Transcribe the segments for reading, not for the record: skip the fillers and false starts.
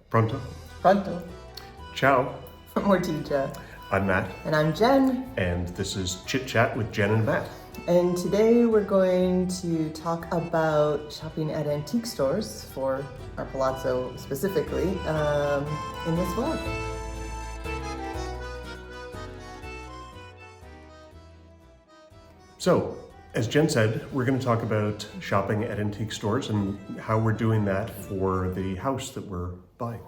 Pronto? Pronto. Ciao. Morticia. I'm Matt. And I'm Jen. And this is Chit Chat with Jen and Matt. And today we're going to talk about shopping at antique stores for our palazzo specifically in this vlog. So, as Jen said, we're going to talk about shopping at antique stores and how we're doing that for the house that we're buying.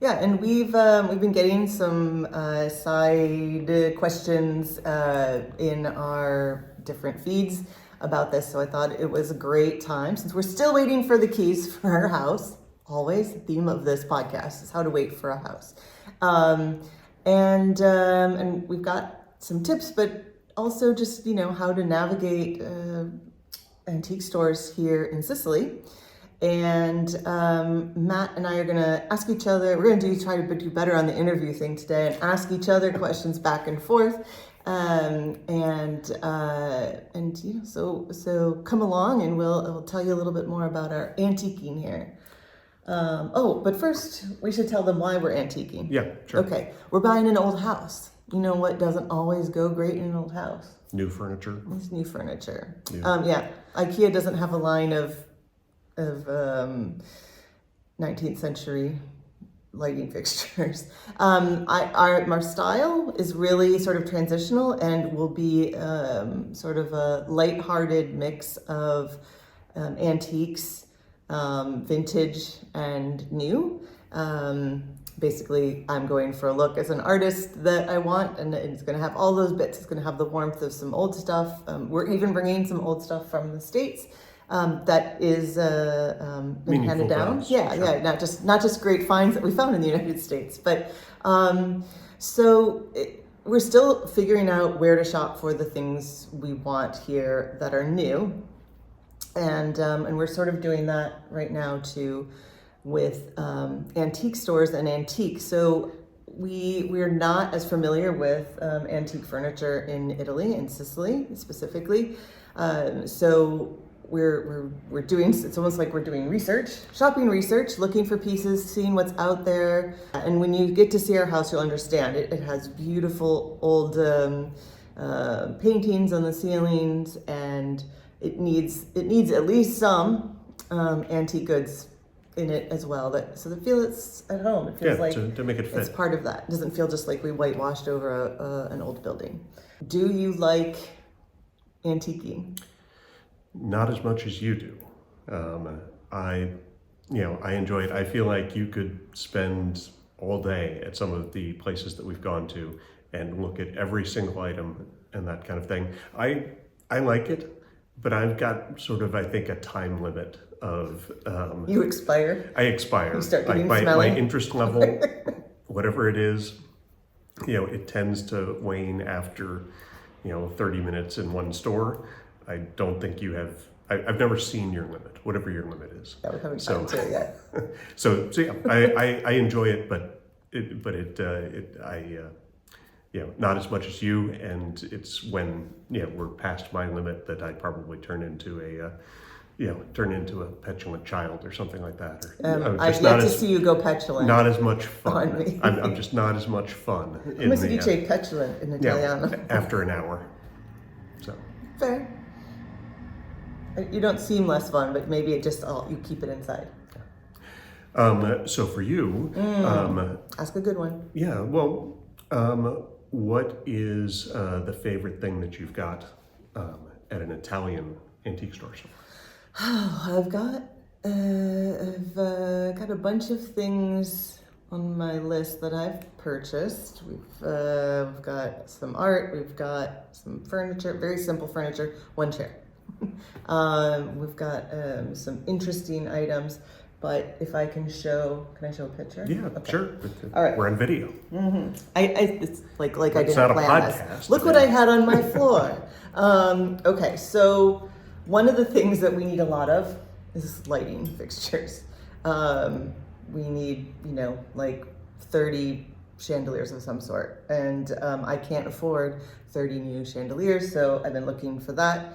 Yeah, and we've been getting some side questions in our different feeds about this, so I thought it was a great time since we're still waiting for the keys for our house. Always the theme of this podcast is how to wait for a house, and we've got some tips, but also just how to navigate antique stores here in Sicily. And Matt and I are gonna ask each other, we're gonna try to do better on the interview thing today and ask each other questions back and forth. So come along and we'll tell you a little bit more about our antiquing here. But first we should tell them why we're antiquing. Yeah, sure. Okay, we're buying an old house. You know what doesn't always go great in an old house? New furniture. It's new furniture. Yeah. IKEA doesn't have a line of 19th century lighting fixtures. Our style is really sort of transitional and will be sort of a lighthearted mix of antiques, vintage, and new. Basically, I'm going for a look as an artist that I want, and it's going to have all those bits. It's going to have the warmth of some old stuff. We're even bringing some old stuff from the States. That is been handed down. Finds, yeah, sure. Yeah, not just great finds that we found in the United States, but we're still figuring out where to shop for the things we want here that are new, and we're sort of doing that right now too with antique stores and antiques. So we're not as familiar with antique furniture in Italy and Sicily specifically, so. We're doing, it's almost like we're doing research, shopping research, looking for pieces, seeing what's out there. And when you get to see our house, you'll understand it has beautiful old paintings on the ceilings, and it needs at least some antique goods in it as well, so that feels at home. It feels like to make it fit. It's part of that. It doesn't feel just like we whitewashed over an old building. Do you like antiquing? Not as much as you do. I enjoy it. I feel like you could spend all day at some of the places that we've gone to and look at every single item and that kind of thing. I like it, but I've got sort of, I think, a time limit of... You expire? I expire. You start getting my smelly? interest level, whatever it is, it tends to wane after, 30 minutes in one store. I don't think you have. I've never seen your limit, whatever your limit is. Yeah, we haven't gotten to it yet. So yeah, I enjoy it, but not as much as you. And it's when we're past my limit that I probably turn into a petulant child or something like that. I've yet to see you go petulant. Not as much fun. On me. I'm just not as much fun. Come si dice petulant in Italiano? After an hour. So fair. You don't seem less fun, but maybe it just you keep it inside. So for you, ask a good one. Yeah. Well, what is the favorite thing that you've got at an Italian antique store? I've got a bunch of things on my list that I've purchased. We've got some art. We've got some furniture, very simple furniture, one chair. We've got some interesting items, but if I can I show a picture? Yeah, okay. Sure. All right. We're on video. Mm-hmm. It's like I didn't not a plan podcast. This. Look what I had on my floor. Okay, so one of the things that we need a lot of is lighting fixtures. We need, like 30 chandeliers of some sort, and I can't afford 30 new chandeliers, so I've been looking for that.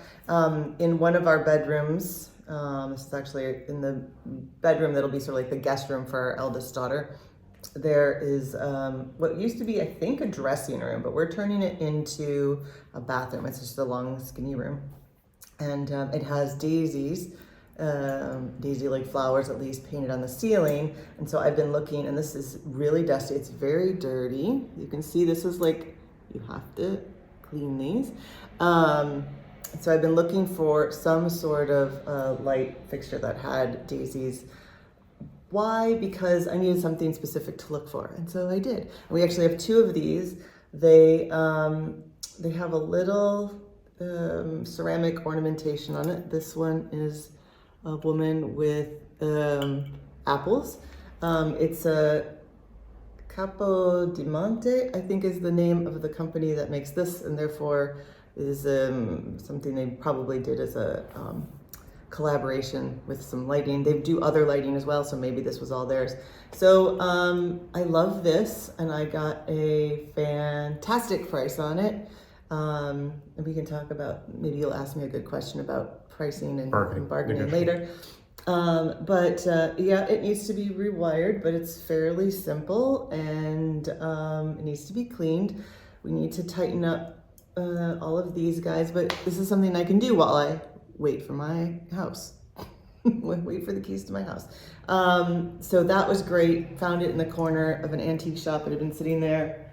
In one of our bedrooms, This is actually in the bedroom that'll be sort of like the guest room for our eldest daughter. There is what used to be, I think, a dressing room, but we're turning it into a bathroom. It's just a long, skinny room. And it has daisies, daisy-like flowers at least, painted on the ceiling. And so I've been looking, and this is really dusty. It's very dirty. You can see this is like, you have to clean these. So I've been looking for some sort of light fixture that had daisies. Why? Because I needed something specific to look for, and so I did. We actually have two of these. They have a little ceramic ornamentation on it. This one is a woman with apples. It's a Capodimonte, I think, is the name of the company that makes this, and therefore is something they probably did as a collaboration with some lighting. They do other lighting as well, so maybe this was all theirs. So I love this, and I got a fantastic price on it. And we can talk about, maybe you'll ask me a good question about pricing and bargaining later. Yeah, it needs to be rewired, but it's fairly simple, and it needs to be cleaned. We need to tighten up all of these guys, but this is something I can do while I wait for my house. Wait for the keys to my house. So that was great. Found it in the corner of an antique shop. It had been sitting there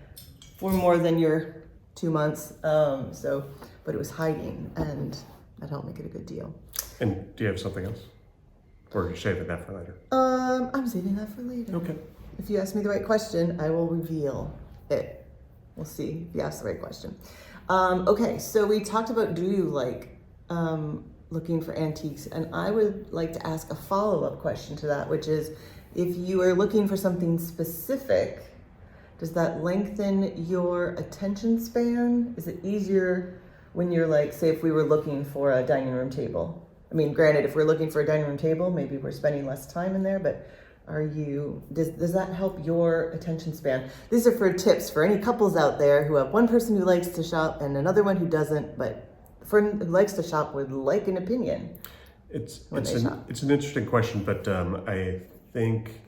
for more than your 2 months. But it was hiding, and that helped make it a good deal. And do you have something else? Or are you saving that for later? I'm saving that for later. Okay. If you ask me the right question, I will reveal it. We'll see if you ask the right question. Okay, so we talked about, do you like looking for antiques? And I would like to ask a follow-up question to that, which is, if you are looking for something specific, does that lengthen your attention span? Is it easier when you're like, say if we were looking for a dining room table? I mean, granted, if we're looking for a dining room table, maybe we're spending less time in there, but does that help your attention span? These are for tips for any couples out there who have one person who likes to shop and another one who doesn't, but the friend who likes to shop would like an opinion. It's an interesting question, but I think,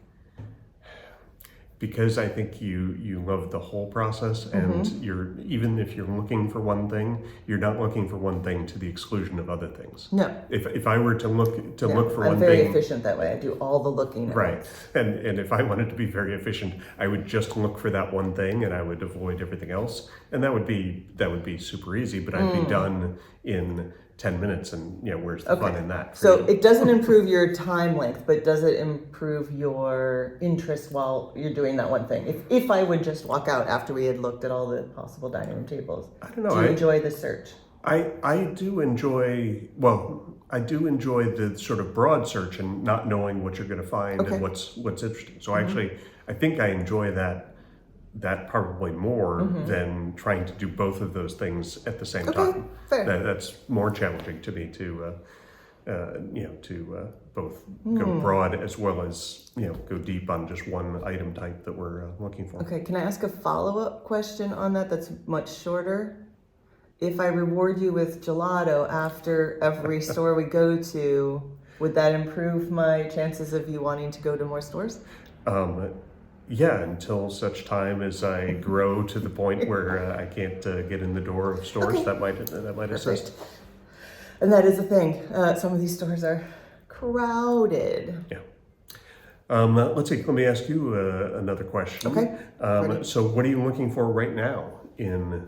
because I think you love the whole process, and even if you're looking for one thing, you're not looking for one thing to the exclusion of other things. No. If I were to look for one thing, I'm very efficient that way. I do all the looking. Right. And if I wanted to be very efficient, I would just look for that one thing, and I would avoid everything else. And that would be super easy, but I'd be done in 10 minutes, and where's the fun in that? So it doesn't improve your time length, but does it improve your interest while you're doing that one thing? If I would just walk out after we had looked at all the possible dining room tables, I don't know. Do you enjoy the search? I do enjoy the sort of broad search and not knowing what you're going to find and what's interesting. So I think I enjoy that probably more than trying to do both of those things at the same time. Fair. That's more challenging to me to both go broad as well as go deep on just one item type that we're looking for. Okay, can I ask a follow-up question on that that's much shorter? If I reward you with gelato after every store we go to, would that improve my chances of you wanting to go to more stores? Yeah, until such time as I grow to the point where I can't get in the door of stores. That might assist. And that is a thing. Some of these stores are crowded. Yeah. Let's see. Let me ask you another question. Okay. So, what are you looking for right now in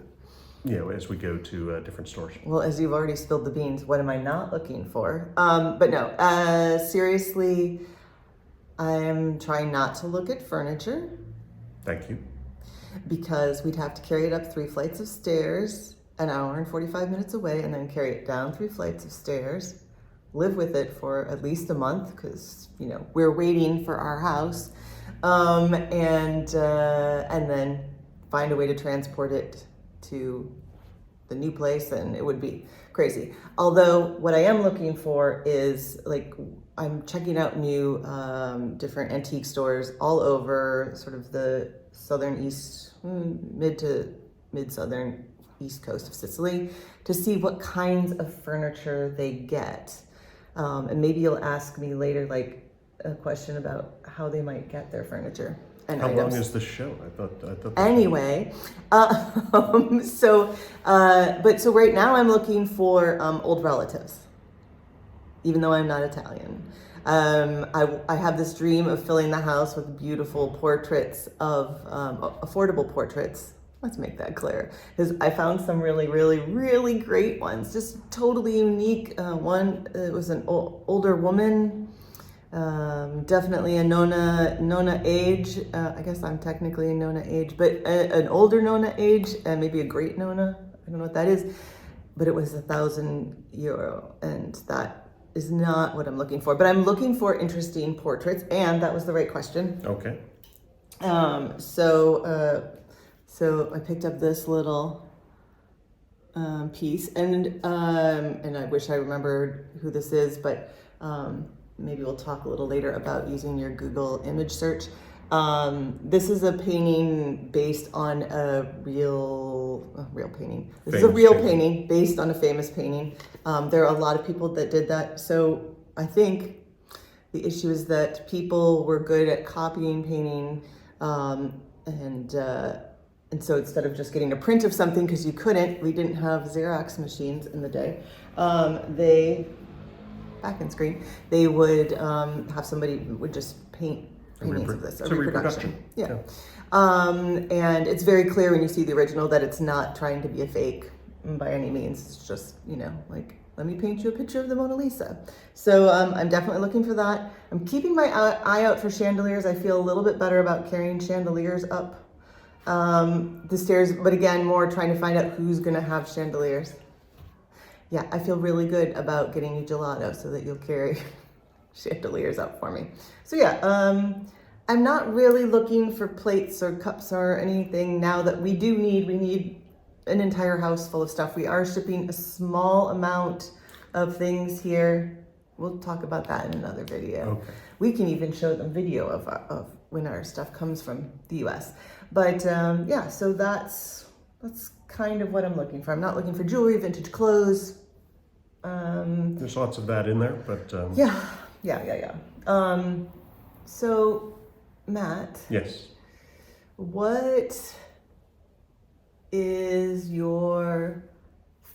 as we go to different stores? Well, as you've already spilled the beans, what am I not looking for? But no, seriously. I'm trying not to look at furniture. Thank you. Because we'd have to carry it up 3 flights of stairs, an hour and 45 minutes away, and then carry it down 3 flights of stairs, live with it for at least a month, because, we're waiting for our house, and then find a way to transport it to the new place, and it would be crazy. Although what I am looking for is, I'm checking out new different antique stores all over sort of the southern east, mid-southern east coast of Sicily, to see what kinds of furniture they get. And maybe you'll ask me later, like, a question about how they might get their furniture and How items. long is the show? I thought. Anyway, so right now I'm looking for old relatives, even though I'm not Italian. I have this dream of filling the house with beautiful portraits of affordable portraits. Let's make that clear, because I found some really, really, really great ones, just totally unique. One, it was an older woman. Definitely a Nona age. I guess I'm technically a Nona age, but an older Nona age, and maybe a great Nona. I don't know what that is, but it was €1,000, and that is not what I'm looking for. But I'm looking for interesting portraits, and that was the right question. Okay. So I picked up this little piece, and I wish I remembered who this is, but. Maybe we'll talk a little later about using your Google image search. This is a painting based on a real painting. This is a real painting based on a famous painting. There are a lot of people that did that. So I think the issue is that people were good at copying painting, and so instead of just getting a print of something, because we didn't have Xerox machines in the day, back in screen, they would have somebody would just paint paintings of this, a reproduction. Yeah. And it's very clear when you see the original that it's not trying to be a fake by any means. It's just, like, let me paint you a picture of the Mona Lisa. So I'm definitely looking for that. I'm keeping my eye out for chandeliers. I feel a little bit better about carrying chandeliers up the stairs, but again, more trying to find out who's gonna have chandeliers. Yeah, I feel really good about getting you gelato so that you'll carry chandeliers up for me. So yeah, I'm not really looking for plates or cups or anything now that we need an entire house full of stuff. We are shipping a small amount of things here. We'll talk about that in another video. Okay. We can even show them video of when our stuff comes from the US. But yeah, so that's kind of what I'm looking for. I'm not looking for jewelry, vintage clothes. There's lots of that in there, but Yeah. So, Matt. Yes. What is your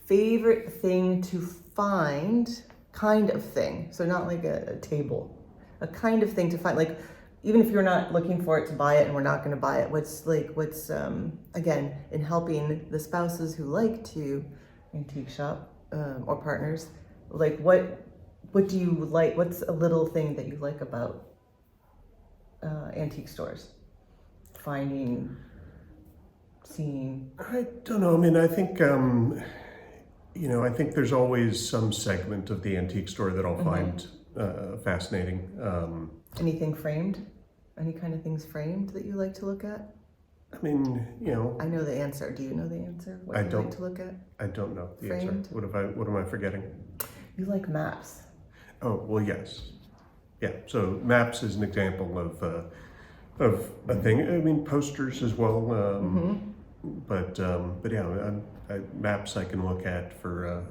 favorite thing to find? Kind of thing. So not like a table. A kind of thing to find. Like, even if you're not looking for it to buy it and we're not going to buy it, what's again, in helping the spouses who like to antique shop, or partners, like what do you like? What's a little thing that you like about antique stores? Finding, seeing. I don't know. I mean, I think I think there's always some segment of the antique store that I'll find fascinating. Anything framed? Any kind of things framed that you like to look at? I mean, I know the answer. Do you know the answer? What you like to look at? I don't know the Framed? answer. What am I forgetting? You like maps. Oh, well, yes. Yeah, so maps is an example of a thing. I mean, posters as well. But yeah, maps I can look at for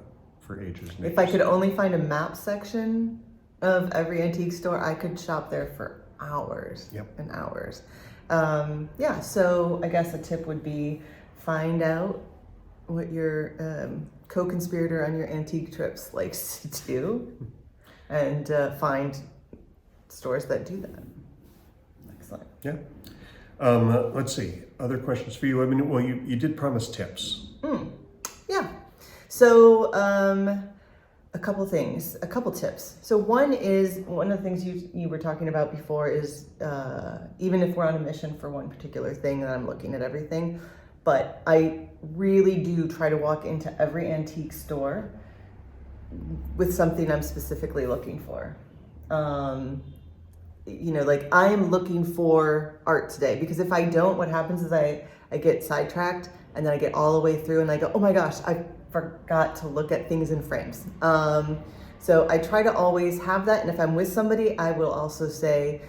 ages. And If I could only find a map section of every antique store, I could shop there for hours and hours. Yeah, so I guess a tip would be find out what your co-conspirator on your antique trips likes to do, and find stores that do that. Excellent. Yeah. Let's see. Other questions for you? I mean, well, you did promise tips. Yeah. So a couple tips. So one of the things you were talking about before is even if we're on a mission for one particular thing, and I'm looking at everything, but I really do try to walk into every antique store with something I'm specifically looking for. Like I am looking for art today, because if I don't, what happens is I get sidetracked, and then I get all the way through and I go, oh my gosh, I forgot to look at things in frames. So I try to always have that. And if I'm with somebody, I will also say,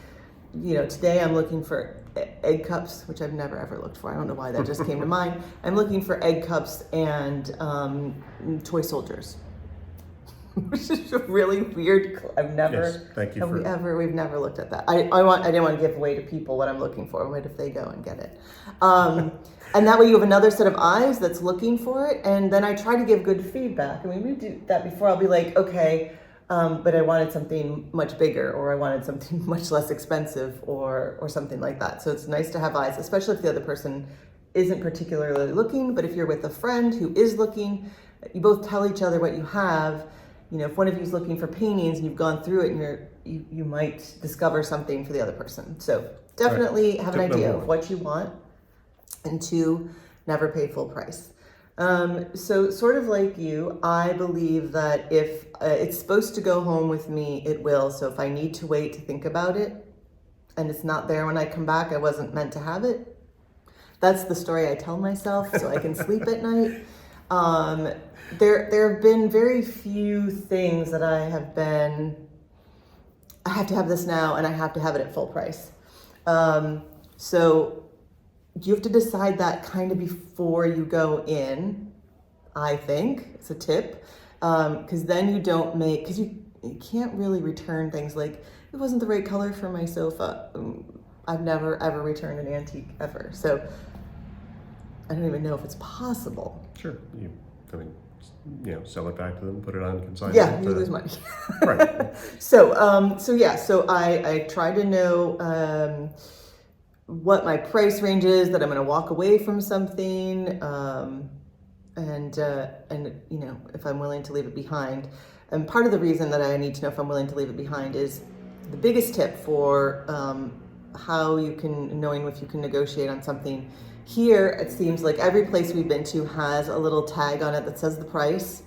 today I'm looking for egg cups, which I've never ever looked for. I don't know why that just came to mind. I'm looking for egg cups and toy soldiers. which is a really weird. I've never. Yes, thank you for. We've never looked at that. I didn't want to give away to people what I'm looking for. What if they go and get it? And that way you have another set of eyes that's looking for it. And then I try to give good feedback. I mean, we do that before. I'll be like, okay, but I wanted something much bigger, or I wanted something much less expensive, or something like that. So it's nice to have eyes, especially if the other person isn't particularly looking. But if you're with a friend who is looking, you both tell each other what you have. You know, if one of you is looking for paintings and you've gone through it, and you might discover something for the other person. So definitely have an idea of what you want, and 2, never pay full price. So sort of like you, I believe that if it's supposed to go home with me, it will. So if I need to wait to think about it and it's not there when I come back, I wasn't meant to have it. That's the story I tell myself so I can sleep at night. There have been very few things that I have to have this now and I have to have it at full price. So you have to decide that kind of before you go in, I think. It's a tip. Because then you don't because you can't really return things like, it wasn't the right color for my sofa. I've never, ever returned an antique, ever. So I don't even know if it's possible. Sure. Sell it back to them, put it on consignment. Yeah, you lose money. Right. So I try to know what my price range is, that I'm going to walk away from something, and if I'm willing to leave it behind. And part of the reason that I need to know if I'm willing to leave it behind is the biggest tip for how you can, knowing if you can negotiate on something. Here, it seems like every place we've been to has a little tag on it that says the price.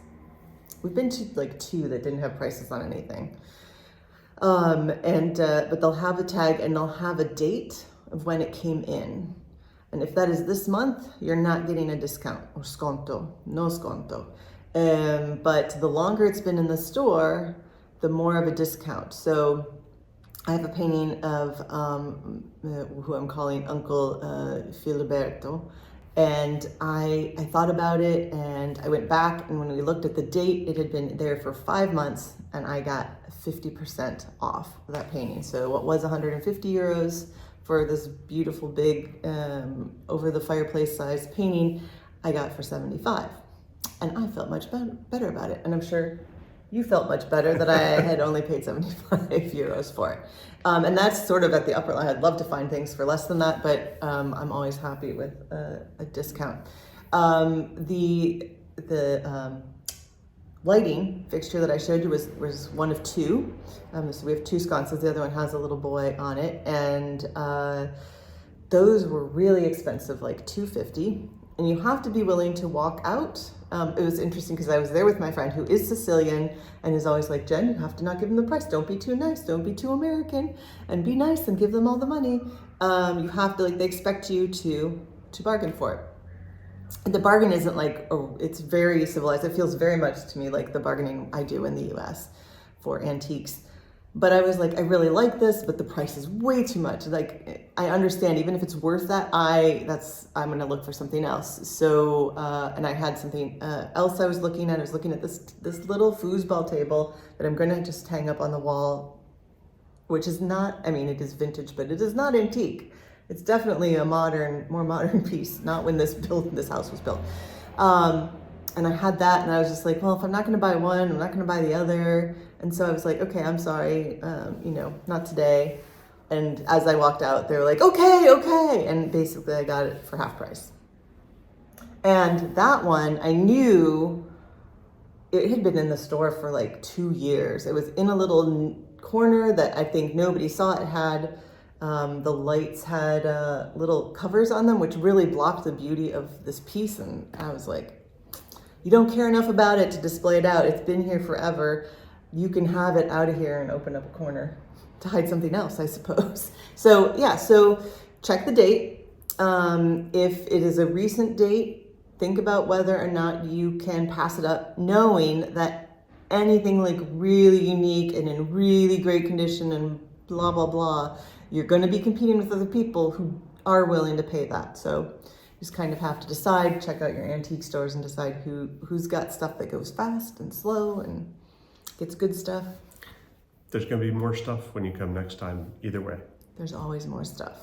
We've been to like 2 that didn't have prices on anything. But they'll have a tag and they'll have a date of when it came in. And if that is this month, you're not getting a discount, or sconto, no sconto. But the longer it's been in the store, the more of a discount. So I have a painting of who I'm calling Uncle Filiberto, and I thought about it, and I went back, and when we looked at the date, it had been there for 5 months, and I got 50% off that painting. So what was 150 euros for this beautiful big over the fireplace sized painting, I got for 75, and I felt much better about it, and I'm sure you felt much better that I had only paid 75 euros for it. And that's sort of at the upper line. I'd love to find things for less than that, but I'm always happy with a discount. The lighting fixture that I showed you was one of 2. So we have 2 sconces. The other one has a little boy on it. And those were really expensive, like $250. And you have to be willing to walk out. It was interesting because I was there with my friend who is Sicilian and is always like, Jen, you have to not give them the price. Don't be too nice. Don't be too American, and be nice and give them all the money. You have to, they expect you to bargain for it. And the bargain isn't it's very civilized. It feels very much to me like the bargaining I do in the US for antiques. But I was like, I really like this, but the price is way too much. Like, I understand, even if it's worth that, I'm gonna look for something else. So, and I had something else I was looking at. I was looking at this little foosball table that I'm gonna just hang up on the wall, which is not, it is vintage, but it is not antique. It's definitely a more modern piece, not when this house was built. And I had that, and I was just like, well, if I'm not gonna buy one, I'm not gonna buy the other. And so I was like, okay, I'm sorry, not today. And as I walked out, they were like, okay. And basically I got it for half price. And that one, I knew it had been in the store for like 2 years. It was in a little corner that I think nobody saw. It had, the lights had little covers on them, which really blocked the beauty of this piece. And I was like, you don't care enough about it to display it out. It's been here forever. You can have it out of here and open up a corner to hide something else, I suppose. So yeah, so check the date. If it is a recent date, think about whether or not you can pass it up, knowing that anything like really unique and in really great condition and blah, blah, blah, you're going to be competing with other people who are willing to pay that. So you just kind of have to decide, check out your antique stores and decide who's got stuff that goes fast and slow, and Gets good stuff. There's going to be more stuff when you come next time, either way. There's always more stuff.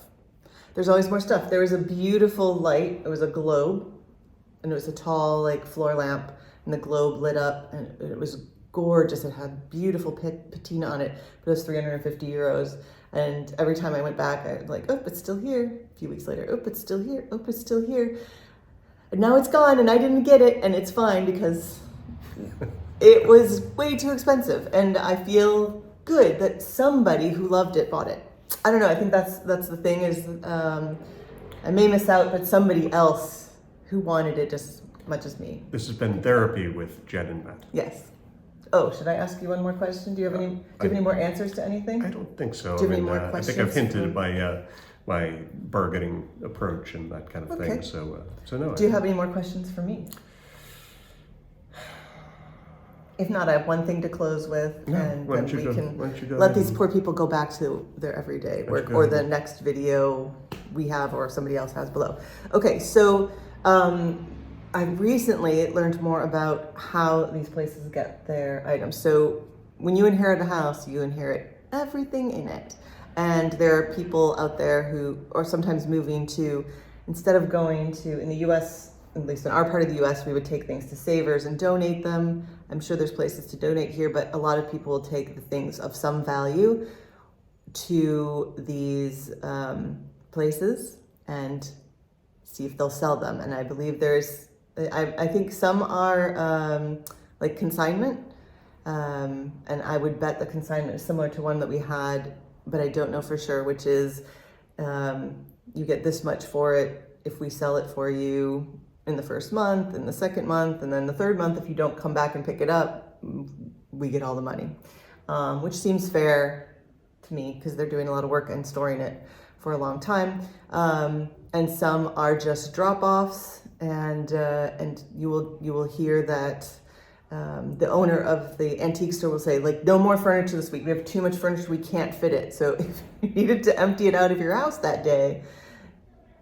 There's always more stuff. There was a beautiful light. It was a globe, and it was a tall, like, floor lamp, and the globe lit up, and it was gorgeous. It had beautiful patina on it, but it was 350 euros. And every time I went back, I was like, oh, it's still here. A few weeks later, oh, it's still here. Oh, it's still here. And now it's gone, and I didn't get it, and it's fine because it was way too expensive. And I feel good that somebody who loved it bought it. I don't know. I think that's the thing is I may miss out, but somebody else who wanted it just as much as me. This has been Therapy with Jen and Matt. Yes. Oh, should I ask you one more question? Do you have any more answers to anything? I don't think so. Do you have any more I think I've hinted my bargaining approach and that kind of thing. So no. Do you have any more questions for me? If not, I have one thing to close with, and then we can let these poor people go back to their everyday work or the next video we have or somebody else has below. Okay, so I recently learned more about how these places get their items. So when you inherit a house, you inherit everything in it. And there are people out there who are sometimes moving to, instead of going to, in the US, at least in our part of the US, we would take things to savers and donate them. I'm sure there's places to donate here, but a lot of people will take the things of some value to these places and see if they'll sell them. And I believe I think some are like consignment, and I would bet the consignment is similar to one that we had, but I don't know for sure, which is you get this much for it if we sell it for you in the first month, in the second month, and then the third month, if you don't come back and pick it up, we get all the money, which seems fair to me because they're doing a lot of work and storing it for a long time. And some are just drop-offs, and you will hear that the owner of the antique store will say, like, no more furniture this week. We have too much furniture. We can't fit it. So if you needed to empty it out of your house that day,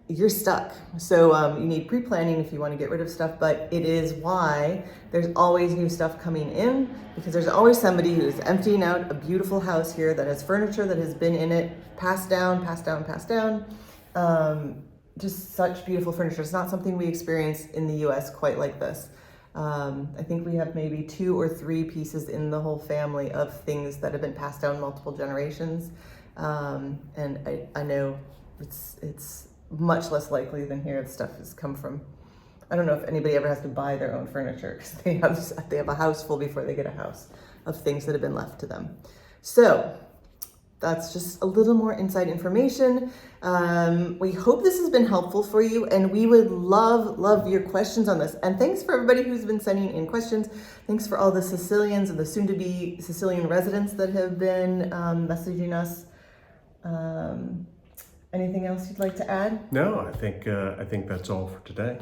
you're stuck. So you need pre-planning if you want to get rid of stuff, but it is why there's always new stuff coming in, because there's always somebody who's emptying out a beautiful house here that has furniture that has been in it, passed down. Just such beautiful furniture. It's not something we experience in the US quite like this. I think we have maybe 2 or 3 pieces in the whole family of things that have been passed down multiple generations. And I know it's much less likely than here. The stuff has come from, I don't know if anybody ever has to buy their own furniture because they have a house full before they get a house of things that have been left to them. So that's just a little more inside information. We hope this has been helpful for you, and we would love your questions on this. And thanks for everybody who's been sending in questions. Thanks for all the Sicilians and the soon-to-be Sicilian residents that have been messaging us. Anything else you'd like to add? No, I think that's all for today.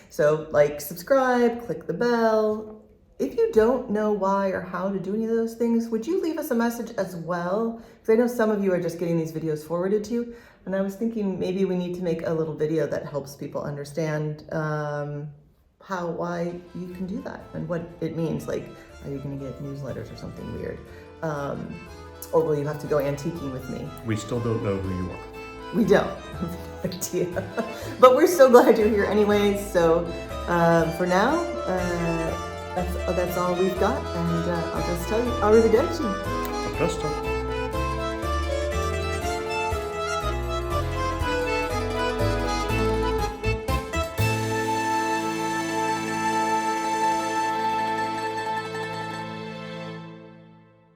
So like, subscribe, click the bell. If you don't know why or how to do any of those things, would you leave us a message as well? Because I know some of you are just getting these videos forwarded to you, and I was thinking maybe we need to make a little video that helps people understand why you can do that and what it means. Like, are you going to get newsletters or something weird? Or will you have to go antiquing with me? We still don't know who you are. We don't. I have no idea. But we're so glad you're here anyways. So for now, that's all we've got. And I'll just tell you, arrivederci. A presto.